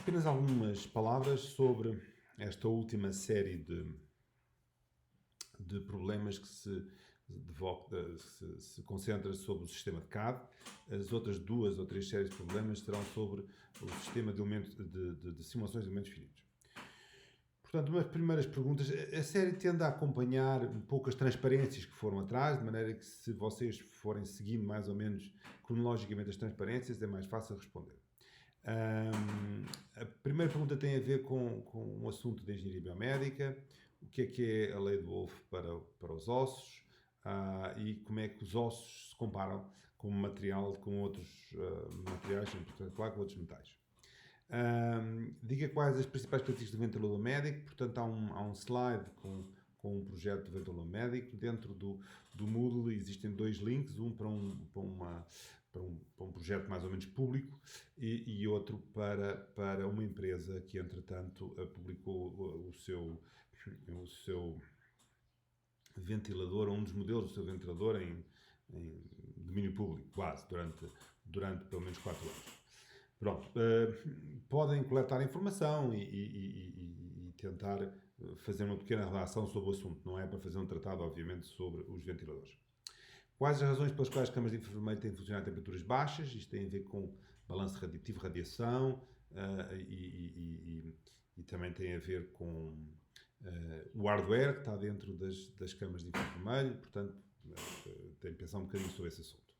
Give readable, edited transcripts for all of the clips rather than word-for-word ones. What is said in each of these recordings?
Apenas algumas palavras sobre esta última série de problemas que se concentra sobre o sistema de CAD. As outras 2 ou 3 séries de problemas serão sobre o sistema de simulações de elementos finitos. Portanto, umas primeiras perguntas. A série tende a acompanhar um pouco as transparências que foram atrás, de maneira que, se vocês forem seguindo mais ou menos cronologicamente as transparências, é mais fácil responder. A primeira pergunta tem a ver com um assunto de engenharia biomédica. O que é a lei de Wolff para os ossos, e como é que os ossos se comparam como material com outros materiais, em particular com outros metais. Diga quais as principais características do ventilador médico. Portanto, há um slide com um projeto de ventilador médico. Dentro do Moodle existem 2 links, um para um projeto mais ou menos público e outro para uma empresa que, entretanto, publicou o seu ventilador, um dos modelos do seu ventilador em domínio público, quase, durante pelo menos 4 anos. Pronto, podem coletar informação e tentar fazer uma pequena redação sobre o assunto. Não é para fazer um tratado, obviamente, sobre os ventiladores. Quais as razões pelas quais as câmaras de infravermelho têm de funcionar a temperaturas baixas? Isto tem a ver com balanço radioativo, radiação, e também tem a ver com o hardware que está dentro das câmaras de infravermelho. Portanto, tem que pensar um bocadinho sobre esse assunto.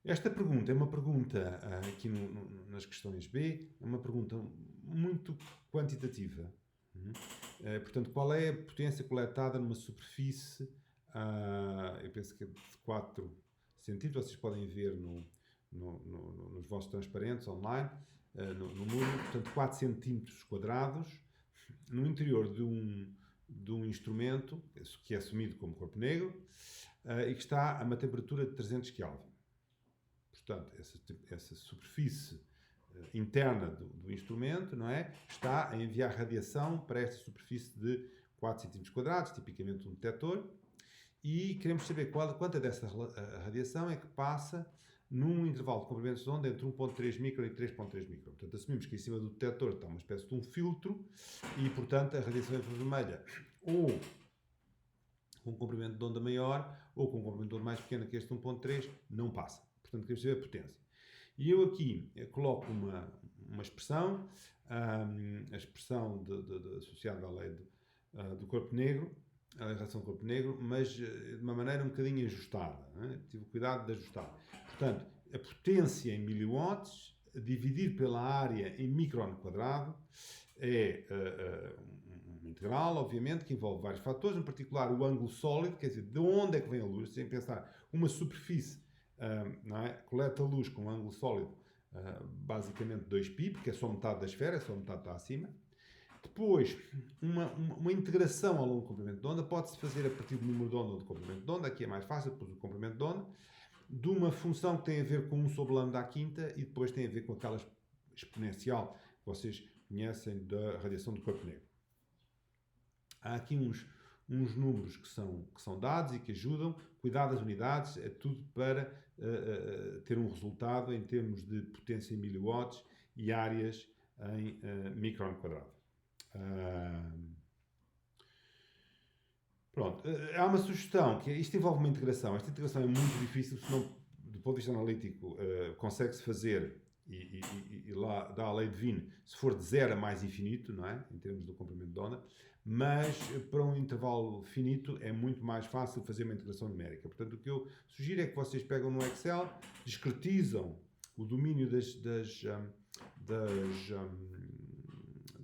Esta pergunta é uma pergunta, aqui nas questões B, é uma pergunta muito quantitativa. Portanto, qual é a potência coletada numa superfície, eu penso que é de 4 centímetros, vocês podem ver nos vossos transparentes online, no Moodle. Portanto, 4 centímetros quadrados, no interior de um instrumento, que é assumido como corpo negro, e que está a uma temperatura de 300 Kelvin. Portanto, essa superfície interna do instrumento, não é, está a enviar radiação para esta superfície de 4 cm², tipicamente um detector, e queremos saber quanta dessa radiação é que passa num intervalo de comprimentos de onda entre 1.3 micron e 3.3 micron. Portanto, assumimos que em cima do detector está uma espécie de um filtro e, portanto, a radiação infravermelha, ou com um comprimento de onda maior ou com um comprimento de onda mais pequeno que este 1.3, não passa. Portanto, queremos saber a potência. E eu aqui coloco uma expressão, a expressão associada à lei do corpo negro, a reação do corpo negro, mas de uma maneira um bocadinho ajustada. Não é? Tive cuidado de ajustar. Portanto, a potência em miliwatts dividido pela área em micron quadrado é uma integral, obviamente, que envolve vários fatores, em particular o ângulo sólido, quer dizer, de onde é que vem a luz, sem pensar, uma superfície não é? Coleta luz com um ângulo sólido, basicamente 2π, porque é só metade da esfera, é só metade está acima. Depois, uma integração ao longo do comprimento de onda pode-se fazer a partir do número de onda ou do comprimento de onda. Aqui é mais fácil, depois do comprimento de onda, de uma função que tem a ver com 1 sobre lambda à quinta e depois tem a ver com aquela exponencial que vocês conhecem da radiação do corpo negro. Há aqui uns números que são dados e que ajudam. Cuidado das unidades, é tudo para ter um resultado em termos de potência em miliwatts e áreas em micron quadrado. Pronto, há uma sugestão, que isto envolve uma integração. Esta integração é muito difícil, senão, do ponto de vista analítico, consegue-se fazer, e lá dá a lei de Wien, se for de 0 a mais infinito, não é? Em termos do comprimento de onda, mas para um intervalo finito é muito mais fácil fazer uma integração numérica. Portanto, o que eu sugiro é que vocês pegam no Excel, discretizam o domínio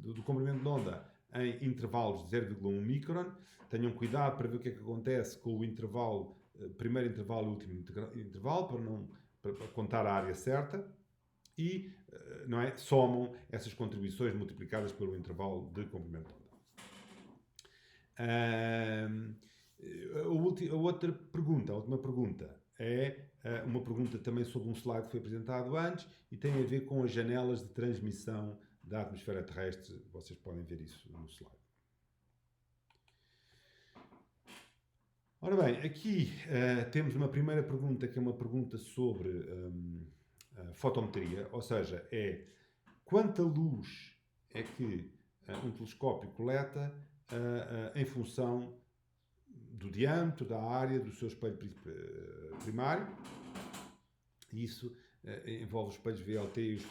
do comprimento de onda em intervalos de 0,1 micron. Tenham cuidado para ver o que é que acontece com o intervalo, primeiro intervalo e último intervalo, para contar a área certa. E não é, somam essas contribuições multiplicadas pelo intervalo de comprimento de onda. A última pergunta é uma pergunta também sobre um slide que foi apresentado antes e tem a ver com as janelas de transmissão da atmosfera terrestre. Vocês podem ver isso no slide. Ora bem, aqui temos uma primeira pergunta, que é uma pergunta sobre a fotometria, ou seja, é quanta luz é que um telescópio coleta em função do diâmetro, da área do seu espelho primário. Isso envolve os espelhos VLT e os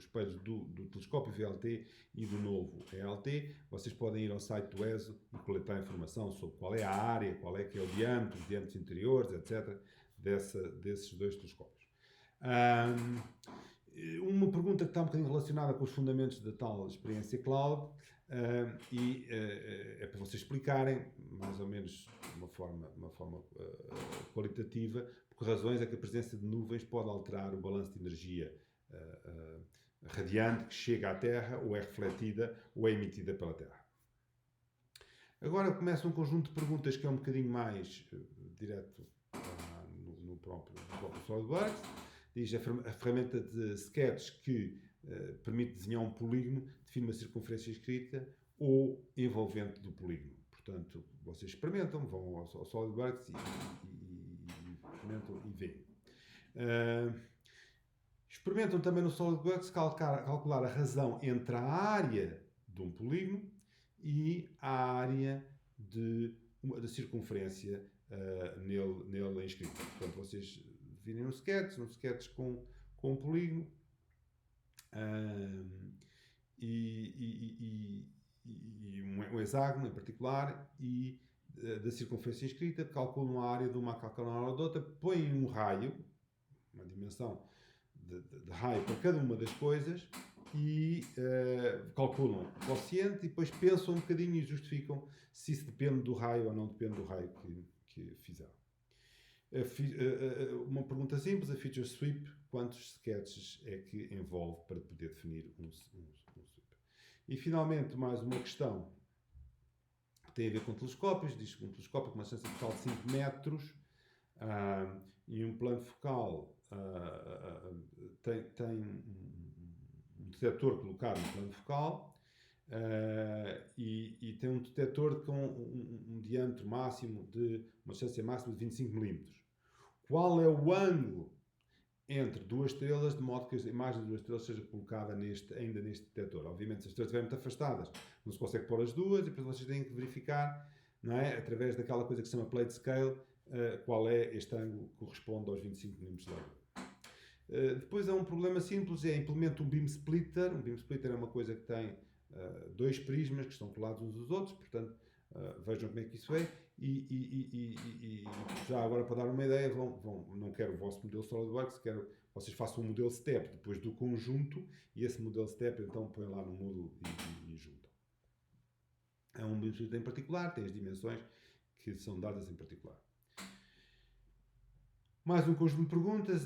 espelhos do telescópio VLT e do novo ELT. Vocês podem ir ao site do ESO e coletar informação sobre qual é a área, qual é que é o diâmetro, os diâmetros interiores, etc., desses dois telescópios. Uma pergunta que está um bocadinho relacionada com os fundamentos da tal experiência cloud, é para vocês explicarem, mais ou menos de uma forma qualitativa, por que razões é que a presença de nuvens pode alterar o balanço de energia radiante que chega à Terra, ou é refletida, ou é emitida pela Terra. Agora começa um conjunto de perguntas que é um bocadinho mais direto no próprio SolidWorks. Diz a ferramenta de sketch que permite desenhar um polígono, define uma circunferência escrita ou envolvente do polígono. Portanto, vocês experimentam, vão ao SolidWorks e experimentam e veem. Experimentam também no SolidWorks calcular a razão entre a área de um polígono e a área da circunferência nele inscrita. Portanto, vocês virem um sketch com um polígono e um hexágono em particular, e da circunferência inscrita, calculam a área de uma, calculam a área de outra, põem um raio, uma dimensão de raio para cada uma das coisas, e calculam o quociente e depois pensam um bocadinho e justificam se isso depende do raio ou não depende do raio que fizeram. Uma pergunta simples, a feature sweep, quantos sketches é que envolve para poder definir um sweep? E finalmente, mais uma questão que tem a ver com telescópios. Diz que um telescópio com uma distância focal de 5 metros e um plano focal tem um detector colocado no plano focal e tem um detector com um diâmetro máximo uma distância máxima de 25 mm. Qual é o ângulo entre duas estrelas, de modo que a imagem de duas estrelas seja colocada ainda neste detector? Obviamente, se as estrelas estiverem muito afastadas, não se consegue pôr as duas, e depois vocês têm que verificar, não é? Através daquela coisa que se chama plate scale, qual é este ângulo que corresponde aos 25 mm de ângulo. Depois há um problema simples, implementa um beam splitter. Um beam splitter é uma coisa que tem dois prismas que estão colados uns aos outros, portanto, vejam como é que isso é. E já agora, para dar uma ideia, não quero o vosso modelo SolidWorks, quero que vocês façam um modelo step depois do conjunto, e esse modelo step então põem lá no módulo e juntam. É um beam splitter em particular, tem as dimensões que são dadas em particular. Mais um conjunto de perguntas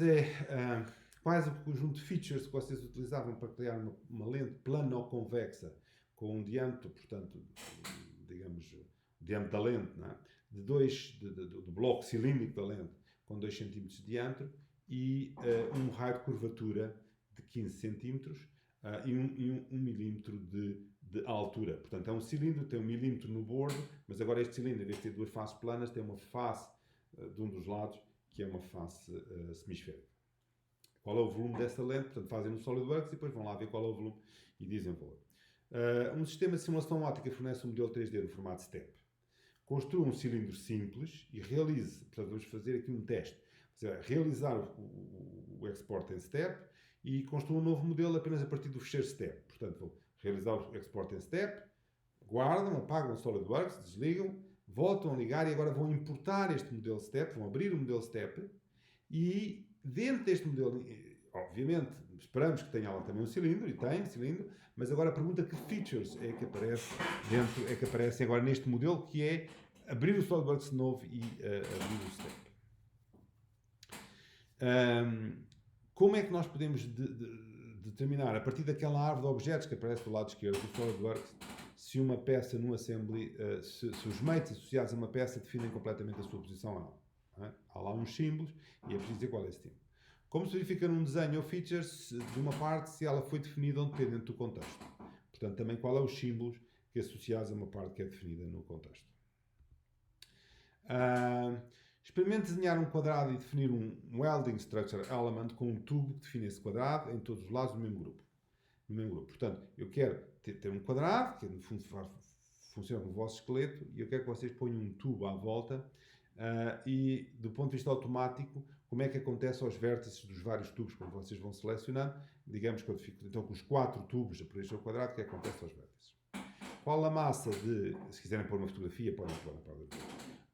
quais o conjunto de features que vocês utilizavam para criar uma lente plano-convexa com um diâmetro, portanto, digamos, o diâmetro da lente, não é? do bloco cilíndrico da lente com 2 cm de diâmetro e um raio de curvatura de 15 cm e 1 milímetro de altura. Portanto, é um cilindro, tem 1 milímetro no bordo, mas agora este cilindro, em vez de ter duas faces planas, tem uma face de um dos lados, que é uma face semisférica. Qual é o volume dessa lente? Portanto, fazem no SolidWorks e depois vão lá ver qual é o volume e dizem o valor. Um sistema de simulação óptica fornece um modelo 3D no formato STEP. Construa um cilindro simples e realize, portanto, vamos fazer aqui um teste. Realizar o export em STEP e construa um novo modelo apenas a partir do fecheiro STEP. Portanto, vou realizar o export em STEP, guardam, apagam o SolidWorks, desligam, voltam a ligar e agora vão importar este modelo STEP, vão abrir o modelo STEP e dentro deste modelo, obviamente, esperamos que tenha lá também um cilindro, e tem cilindro, mas agora a pergunta que features é que aparecem agora neste modelo, que é abrir o SolidWorks novo e abrir o STEP. Como é que nós podemos determinar, a partir daquela árvore de objetos que aparece do lado esquerdo do SolidWorks, se uma peça no assembly, se os mates associados a uma peça definem completamente a sua posição ou não? Há lá uns símbolos e é preciso dizer qual é esse símbolo. Como se verifica num desenho ou features de uma parte se ela foi definida ou dependente do contexto. Portanto, também qual é os símbolos que associados a uma parte que é definida no contexto. Experimente desenhar um quadrado e definir um welding structure element com um tubo que define esse quadrado em todos os lados do mesmo grupo. Portanto, eu quero ter um quadrado, que no fundo funciona como o vosso esqueleto, e eu quero que vocês ponham um tubo à volta. E do ponto de vista automático, como é que acontece aos vértices dos vários tubos, quando vocês vão selecionando? Digamos que eu fico então com os 4 tubos a preencher o quadrado, o que é que acontece aos vértices? Qual a massa de, se quiserem pôr uma fotografia, podem pôr na parte de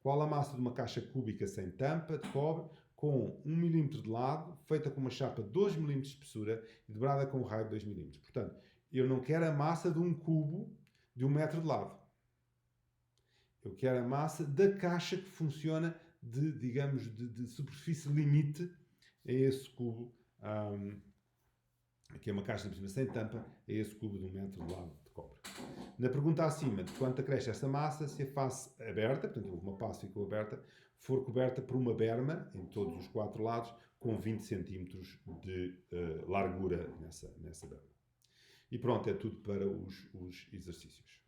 qual a massa de uma caixa cúbica sem tampa de cobre com 1 mm de lado, feita com uma chapa de 2 mm de espessura e dobrada com um raio de 2 mm. Portanto, eu não quero a massa de um cubo de 1 metro de lado. Eu quero a massa da caixa que funciona de superfície limite a esse cubo, que é uma caixa de cima sem tampa, a esse cubo de 1 metro de lado de cobre. Na pergunta acima de quanto acresce esta massa, se a face aberta, portanto uma face ficou aberta, for coberta por uma berma em todos os 4 lados com 20 cm de largura nessa berma. E pronto, é tudo para os exercícios.